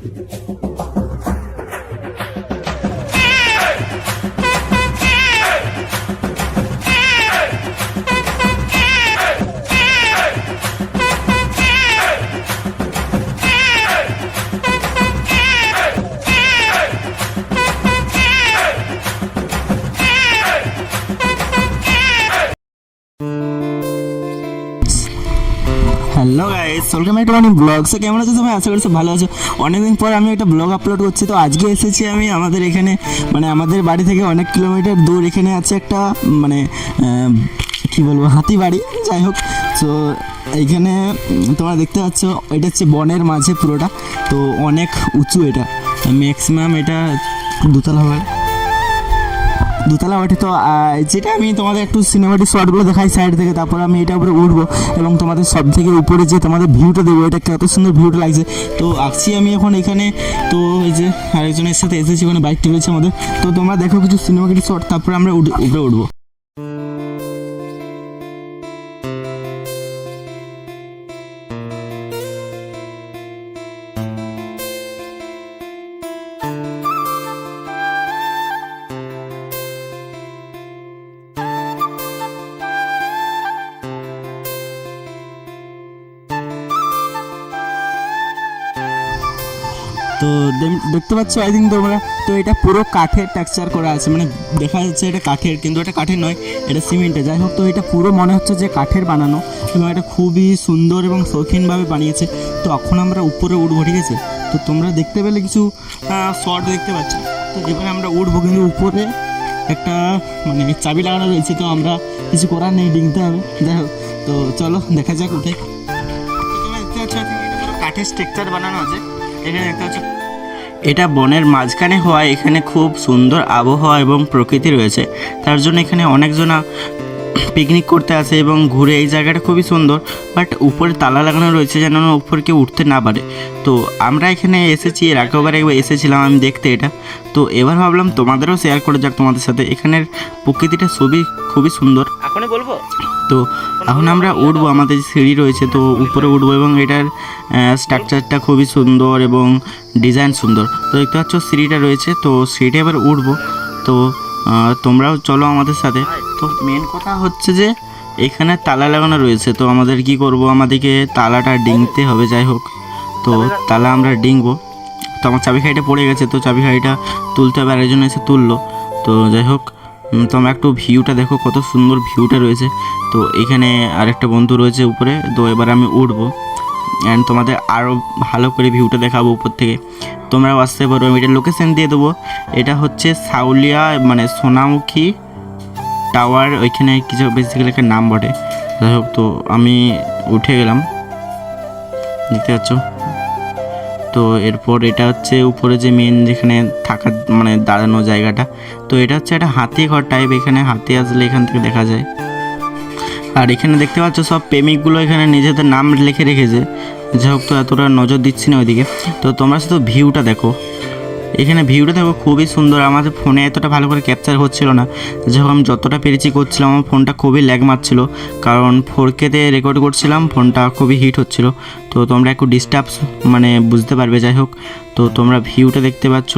Hello guys, welcome back to my blog. So কেমন আছো সবাই? আশা করছি ভালো আছো। অনেকদিন পর আমি একটা ব্লগ আপলোড করছি। তো আজকে এসেছি আমি আমাদের এখানে, মানে আমাদের বাড়ি থেকে অনেক কিলোমিটার দূর এখানে আছে একটা মানে কি বলবো, হাতি বাড়ি। যাই হোক, তো এইখানে তোমরা দেখতে পাচ্ছ এটা হচ্ছে বনের মাঝে পুরোটা। তো অনেক উঁচু, এটা ম্যাক্সিমাম এটা দোতলা ওঠে। তো যেটা আমি তোমাদের একটু সিনেমাটিক শটগুলো দেখাই সাইড থেকে, তারপর আমি এটা উপরে উঠবো এবং তোমাদের সব থেকে উপরে যে তোমাদের ভিউটা দেবো, এটা কত সুন্দর ভিউটা লাগছে। তো আসছি আমি এখন এখানে। তো এই যে আরেকজনের সাথে এসেছি, ওখানে বাইকটি রয়েছে আমাদের। তো তোমরা দেখো কিছু সিনেমাটিক শট, তারপরে আমরা উপরে উঠবো। তো দেখতে পাচ্ছ আই থিঙ্ক তোমরা, তো এটা পুরো কাঠের টেক্সচার করা আছে, মানে দেখা যাচ্ছে এটা কাঠের, কিন্তু এটা কাঠের নয়, এটা সিমেন্টের। যাই হোক, তো এটা পুরো মনে হচ্ছে যে কাঠের বানানো এবং এটা খুবই সুন্দর এবং শৌখিনভাবে বানিয়েছে। তো এখন আমরা উপরে উঠবো, ঠিক আছে? তো তোমরা দেখতে পেলে কিছু শর্ট দেখতে পাচ্ছ। তো এবারে আমরা উঠবো, কিন্তু উপরে একটা মানে চাবি লাগানো রয়েছে, তো আমরা কিছু করার নেই, ডিঙতে হবে। যাই হোক, তো চলো দেখা যাক উঠে। তোমরা দেখতে পাচ্ছ এটা পুরো কাঠের স্ট্রাকচার বানানো আছে। এখানে দেখতে পাচ্ছ এটা বনের মাঝখানে হওয়ায় এখানে খুব সুন্দর আবহাওয়া এবং প্রকৃতি রয়েছে। তার জন্য এখানে অনেকজনা পিকনিক করতে আসে এবং ঘুরে। এই জায়গাটা খুবই সুন্দর, বাট উপরে তালা লাগানো রয়েছে যেন উপরে কেউ উঠতে না পারে। তো আমরা এখানে এসেছি, এর আগেবার একবার এসেছিলাম আমি দেখতে এটা। তো এবার ভাবলাম তোমাদেরও শেয়ার করে যাক তোমাদের সাথে। এখানের প্রকৃতিটা খুবই সুন্দর। এখনই বলবো। তো এখন আমরা উঠবো, আমাদের সিঁড়ি রয়েছে, তো উপরে উঠবো এবং এটার স্ট্রাকচারটা খুবই সুন্দর এবং ডিজাইন সুন্দর। তো দেখতে পাচ্ছ সিঁড়িটা রয়েছে, তো সিঁড়িটা এবার উঠবো। তো তোমরাও চলো আমাদের সাথে। তো মেন কথা হচ্ছে যে এখানে তালা লাগানো রয়েছে, তো আমাদের কি করব, আমাদেরকে তালাটা ডিঙতে হবে। যাই হোক, তো তালা আমরা ডিঙবো। তো আমার চাবিখাড়িটা পড়ে গেছে, তো চাবিখাড়িটা তুলতে হবে, আরেকজন এসে তুললো। তো যাই হোক, তোমরা একটু ভিউটা দেখো, কত সুন্দর ভিউটা রয়েছে। তো এখানে আরেকটা বন্ধু রয়েছে উপরে। তো এবার আমি উঠবো অ্যান্ড তোমাদের আরও ভালো করে ভিউটা দেখাবো উপর থেকে। তোমরাও আসতে পারো, আমি এটার লোকেশান দিয়ে দেবো। এটা হচ্ছে সাউলিয়া মানে সোনামুখী টাওয়ার, ওইখানে কিছু বেসিক্যালি একটা নাম বটে। যাই হোক, তো আমি উঠে গেলাম, দেখতে পাচ্ছ। তো এরপর এটা হচ্ছে উপরে যে মেন যেখানে থাকার মানে দাঁড়ানো জায়গাটা। তো এটা হচ্ছে একটা হাতি ঘর টাইপ, এখানে হাতি আসলে এখান থেকে দেখা যায়। আর এখানে দেখতে পাচ্ছ সব প্রেমিকগুলো এখানে নিজেদের নাম লিখে রেখেছে। যাই হোক, তো এতটা নজর দিচ্ছি না ওইদিকে। তো তোমরা শুধু ভিউটা দেখো, এখানে ভিউটা দেখো খুবই সুন্দর। আমাদের ফোনে এতটা ভালো করে ক্যাপচার হচ্ছিল না, যখন আমি যতটা পেরেছি করছিলাম। আমার ফোনটা খুবই ল্যাগ মারছিল, কারণ 4K-তে রেকর্ড করছিলাম, ফোনটা খুবই হিট হচ্ছিল। তো তোমরা একটু ডিস্টার্ব মানে বুঝতে পারবে। যাই হোক, তো তোমরা ভিউটা দেখতে পাচ্ছ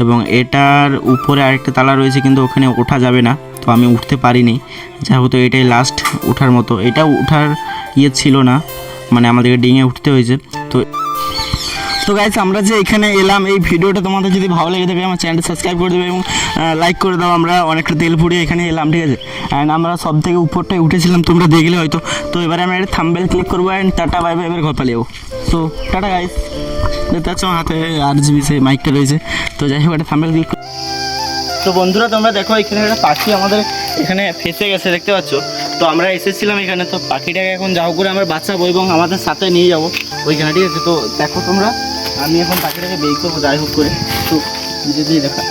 এবং এটার উপরে আরেকটা তালা রয়েছে, কিন্তু ওখানে ওঠা যাবে না, তো আমি উঠতে পারিনি। যাই হোক, তো এটাই লাস্ট ওঠার মতো। এটা ওঠার ছিল না, মানে আমাদেরকে ডিঙে উঠতে হয়েছে। তো গাইস, আমরা যে এখানে এলাম, এই ভিডিওটা তোমাদের যদি ভালো লেগে থাকে আমার চ্যানেলটা সাবস্ক্রাইব করে দেবে এবং লাইক করে দাও। আমরা অনেকটা তেল ফুরিয়ে এখানে এলাম, ঠিক আছে? অ্যান্ড আমরা সব থেকে উপরটায় উঠেছিলাম, তোমরা দেখলে হয়তো। তো এবারে আমরা একটা থাম্বনেল ক্লিক করবো অ্যান্ড টাটা বাই বাই, এবার ঘর পালিয়ে যাবো। তো টাটা গাইস। দেখতে পাচ্ছ আমার হাতে RGB সেই মাইকটা রয়েছে। তো যাই হোক, একটা থাম্বনেল ক্লিক। তো বন্ধুরা, তোমরা দেখো এখানে একটা পাখি আমাদের এখানে ফেসে গেছে, দেখতে পাচ্ছ। তো আমরা এসেছিলাম এখানে, তো পাখিটাকে এখন যাও করে আমরা বাঁচাবো এবং আমাদের সাথে নিয়ে যাবো ওইখানে, ঠিক আছে? তো দেখো তোমরা, আমি এখন পাখিটাকে বের করবো যাই হোক করে। তো যদি দেখা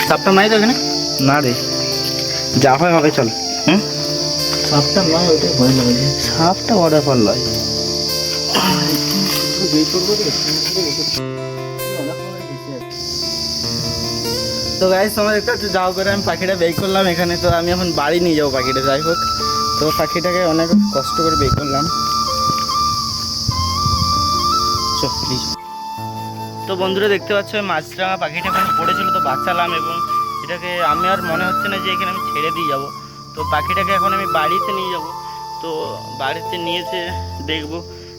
সাপটা নাই তো এখানে না রে, যা হয় হবে, চল। সাপটা নয়, ওইটাই ভয় লাগে। সাপটা অর্ডার পার লয়, বের করবো রে। তো গাইস, তোমরা দেখতে পাচ্ছ যাও করে আমি পাখিটা বের করলাম এখানে। তো আমি এখন বাড়ি নিয়ে যাবো পাখিটা। যাই হোক, তো পাখিটাকে অনেক কষ্ট করে বের করলাম। চল। তো বন্ধুরা দেখতে পাচ্ছ ওই মাছরাঙা পাখিটা এখানে পড়েছিল, তো বাঁচালাম এবং এটাকে আমি আর মনে হচ্ছে না যে এখানে আমি ছেড়ে দিয়ে যাব। তো পাখিটাকে এখন আমি বাড়িতে নিয়ে যাব, তো বাড়িতে নিয়েছে দেখবো,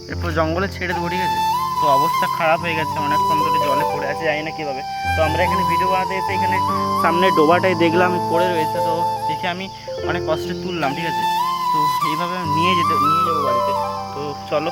এরপর জঙ্গলে ছেড়ে দেবো, ঠিক আছে। তো অবস্থা খারাপ হয়ে গেছে, অনেকক্ষণ ধরে জলে পড়ে আছে, জানি না কীভাবে। তো আমরা এখানে ভিডিও বানাতে এসে এখানে সামনে ডোবাটাই দেখলাম পড়ে রয়েছে, তো দেখে আমি অনেক কষ্টে তুললাম, ঠিক আছে। তো এইভাবে নিয়ে যাবো বাড়িতে, তো চলো।